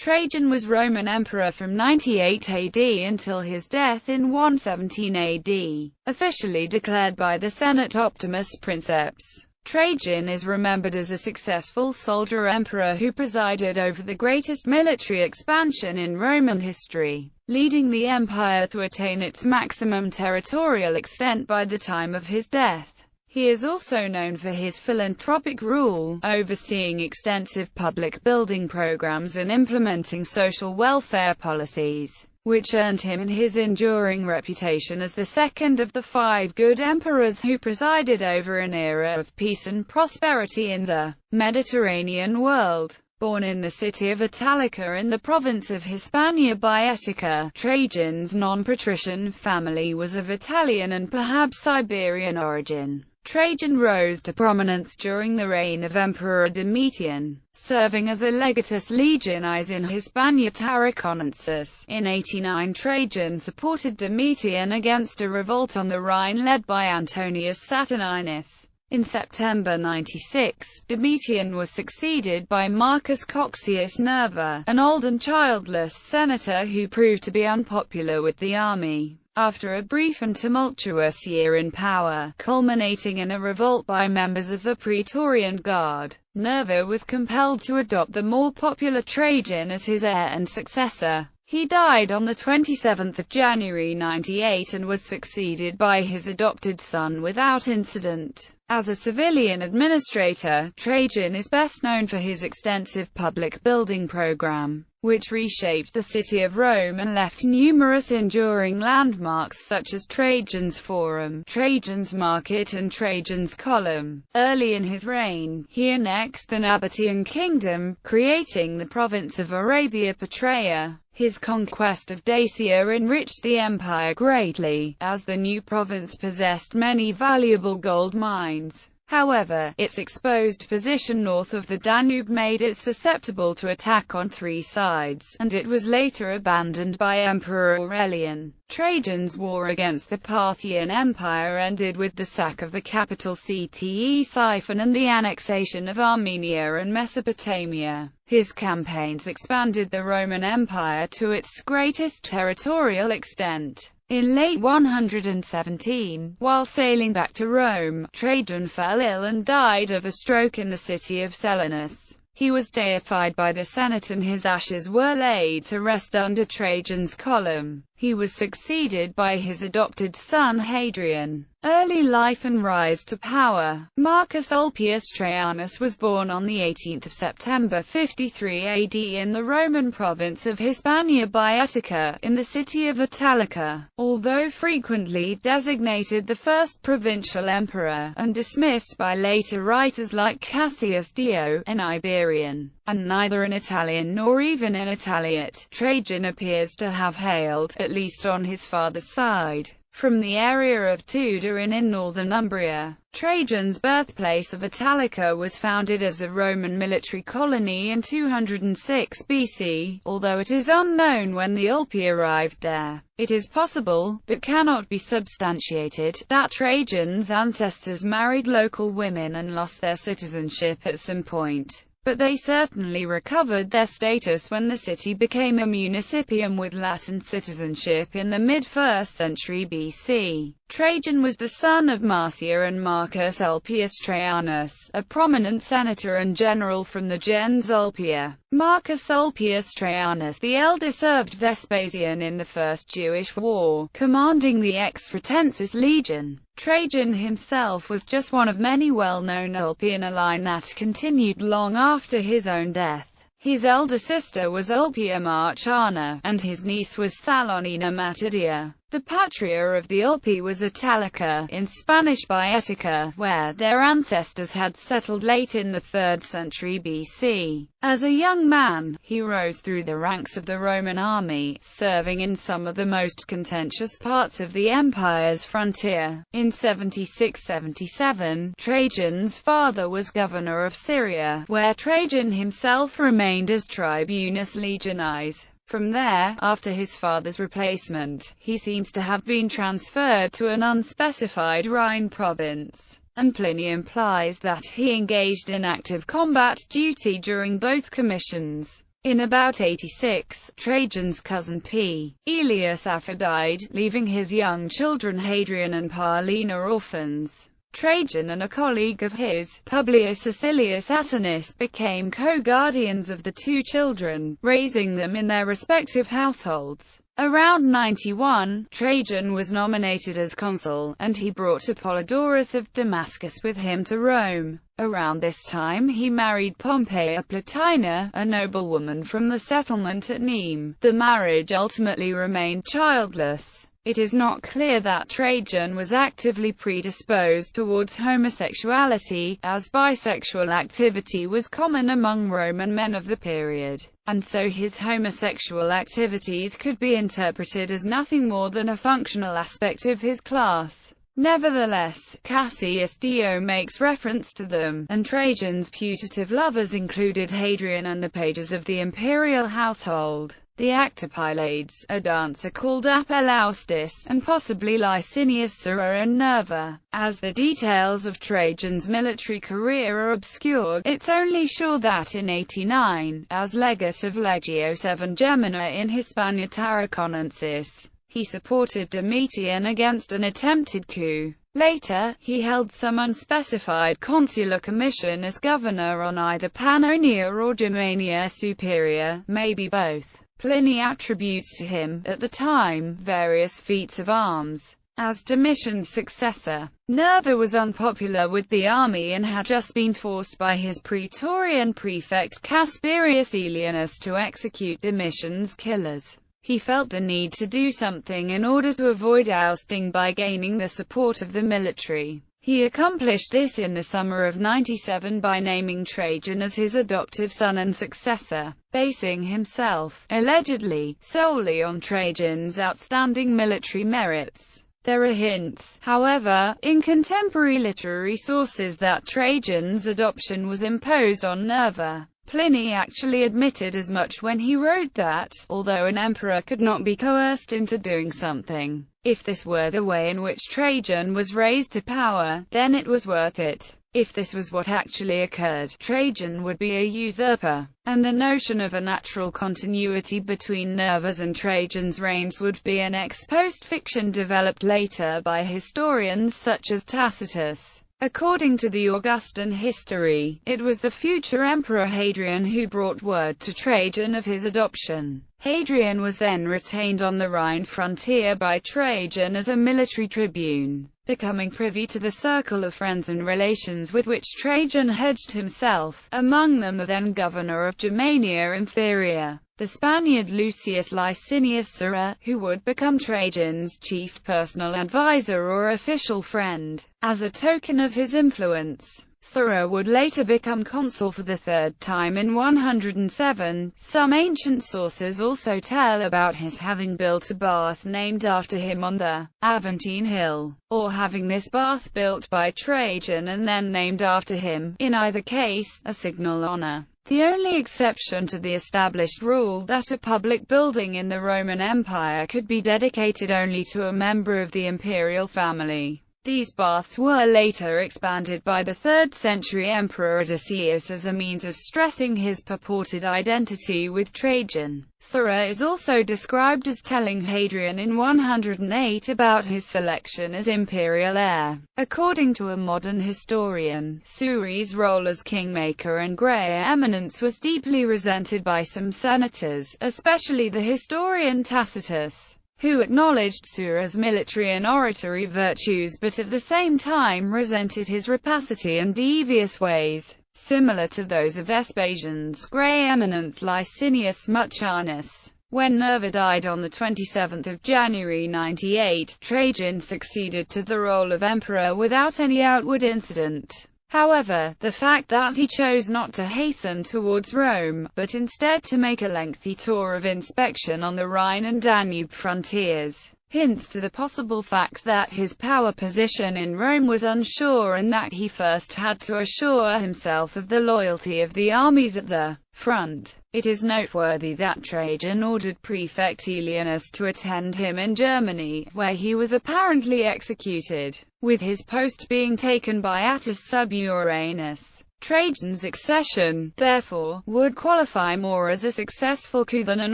Trajan was Roman emperor from 98 AD until his death in 117 AD, officially declared by the Senate Optimus Princeps. Trajan is remembered as a successful soldier-emperor who presided over the greatest military expansion in Roman history, leading the empire to attain its maximum territorial extent by the time of his death. He is also known for his philanthropic rule, overseeing extensive public building programs and implementing social welfare policies, which earned him his enduring reputation as the second of the five good emperors who presided over an era of peace and prosperity in the Mediterranean world. Born in the city of Italica in the province of Hispania Boeotia, Trajan's non-patrician family was of Italian and perhaps Siberian origin. Trajan rose to prominence during the reign of Emperor Domitian, serving as a legatus legionis in Hispania Tarraconensis. In 89 Trajan supported Domitian against a revolt on the Rhine led by Antonius Saturninus. In September 96, Domitian was succeeded by Marcus Cocceius Nerva, an old and childless senator who proved to be unpopular with the army. After a brief and tumultuous year in power, culminating in a revolt by members of the Praetorian Guard, Nerva was compelled to adopt the more popular Trajan as his heir and successor. He died on the 27th of January 98 and was succeeded by his adopted son without incident. As a civilian administrator, Trajan is best known for his extensive public building program, which reshaped the city of Rome and left numerous enduring landmarks such as Trajan's Forum, Trajan's Market and Trajan's Column. Early in his reign, he annexed the Nabatean kingdom, creating the province of Arabia Petraea. His conquest of Dacia enriched the empire greatly, as the new province possessed many valuable gold mines. However, its exposed position north of the Danube made it susceptible to attack on three sides, and it was later abandoned by Emperor Aurelian. Trajan's war against the Parthian Empire ended with the sack of the capital Ctesiphon and the annexation of Armenia and Mesopotamia. His campaigns expanded the Roman Empire to its greatest territorial extent. In late 117, while sailing back to Rome, Trajan fell ill and died of a stroke in the city of Selinus. He was deified by the Senate and his ashes were laid to rest under Trajan's column. He was succeeded by his adopted son Hadrian. Early life and rise to power. Marcus Ulpius Traianus was born on the 18th of September 53 AD in the Roman province of Hispania Boeotia, in the city of Italica. Although frequently designated the first provincial emperor, and dismissed by later writers like Cassius Dio, an Iberian, and neither an Italian nor even an Italiate, Trajan appears to have hailed, at least on his father's side, from the area of Tuderin in northern Umbria. Trajan's birthplace of Italica was founded as a Roman military colony in 206 BC, although it is unknown when the Ulpi arrived there. It is possible, but cannot be substantiated, that Trajan's ancestors married local women and lost their citizenship at some point. But they certainly recovered their status when the city became a municipium with Latin citizenship in the mid-1st century BC. Trajan was the son of Marcia and Marcus Ulpius Traianus, a prominent senator and general from the gens Ulpia. Marcus Ulpius Traianus the elder served Vespasian in the First Jewish War, commanding the Exfratensis Legion. Trajan himself was just one of many well-known Ulpi in a line that continued long after his own death. His elder sister was Ulpia Marciana, and his niece was Salonina Matidia. The patria of the Ulpi was Italica, in Spanish Boeotia, where their ancestors had settled late in the 3rd century BC. As a young man, he rose through the ranks of the Roman army, serving in some of the most contentious parts of the empire's frontier. In 76–77, Trajan's father was governor of Syria, where Trajan himself remained as tribunus legionis. From there, after his father's replacement, he seems to have been transferred to an unspecified Rhine province, and Pliny implies that he engaged in active combat duty during both commissions. In about 86, Trajan's cousin P. Aelius Afer died, leaving his young children Hadrian and Paulina orphans. Trajan and a colleague of his, Publius Cecilius Attinus, became co-guardians of the two children, raising them in their respective households. Around 91, Trajan was nominated as consul, and he brought Apollodorus of Damascus with him to Rome. Around this time he married Pompeia Plotina, a noblewoman from the settlement at Neme. The marriage ultimately remained childless. It is not clear that Trajan was actively predisposed towards homosexuality, as bisexual activity was common among Roman men of the period, and so his homosexual activities could be interpreted as nothing more than a functional aspect of his class. Nevertheless, Cassius Dio makes reference to them, and Trajan's putative lovers included Hadrian and the pages of the imperial household, the actor Pylades, a dancer called Apelaustis, and possibly Licinius Sura and Nerva. As the details of Trajan's military career are obscure, it's only sure that in 89, as legate of Legio VII Gemina in Hispania Tarraconensis, he supported Domitian against an attempted coup. Later, he held some unspecified consular commission as governor on either Pannonia or Germania Superior, maybe both. Pliny attributes to him, at the time, various feats of arms. As Domitian's successor, Nerva was unpopular with the army and had just been forced by his praetorian prefect Casperius Aelianus to execute Domitian's killers. He felt the need to do something in order to avoid ousting by gaining the support of the military. He accomplished this in the summer of 97 by naming Trajan as his adoptive son and successor, basing himself, allegedly, solely on Trajan's outstanding military merits. There are hints, however, in contemporary literary sources that Trajan's adoption was imposed on Nerva. Pliny actually admitted as much when he wrote that, although an emperor could not be coerced into doing something, if this were the way in which Trajan was raised to power, then it was worth it. If this was what actually occurred, Trajan would be a usurper, and the notion of a natural continuity between Nerva's and Trajan's reigns would be an ex post fiction developed later by historians such as Tacitus. According to the Augustan history, it was the future emperor Hadrian who brought word to Trajan of his adoption. Hadrian was then retained on the Rhine frontier by Trajan as a military tribune, becoming privy to the circle of friends and relations with which Trajan hedged himself, among them the then governor of Germania Inferior, the Spaniard Lucius Licinius Sura, who would become Trajan's chief personal advisor or official friend. As a token of his influence, Sura would later become consul for the third time in 107. Some ancient sources also tell about his having built a bath named after him on the Aventine Hill, or having this bath built by Trajan and then named after him, in either case, a signal honor. The only exception to the established rule that a public building in the Roman Empire could be dedicated only to a member of the imperial family. These baths were later expanded by the 3rd century emperor Odysseus as a means of stressing his purported identity with Trajan. Sura is also described as telling Hadrian in 108 about his selection as imperial heir. According to a modern historian, Suri's role as kingmaker and grey eminence was deeply resented by some senators, especially the historian Tacitus, who acknowledged Sura's military and oratory virtues but at the same time resented his rapacity and devious ways, similar to those of Vespasian's grey eminence Licinius Mucianus. When Nerva died on 27 January 98, Trajan succeeded to the role of emperor without any outward incident. However, the fact that he chose not to hasten towards Rome, but instead to make a lengthy tour of inspection on the Rhine and Danube frontiers, hints to the possible fact that his power position in Rome was unsure and that he first had to assure himself of the loyalty of the armies at the front. It is noteworthy that Trajan ordered Prefect Aelianus to attend him in Germany, where he was apparently executed, with his post being taken by Attis Suburanus. Trajan's accession, therefore, would qualify more as a successful coup than an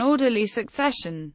orderly succession.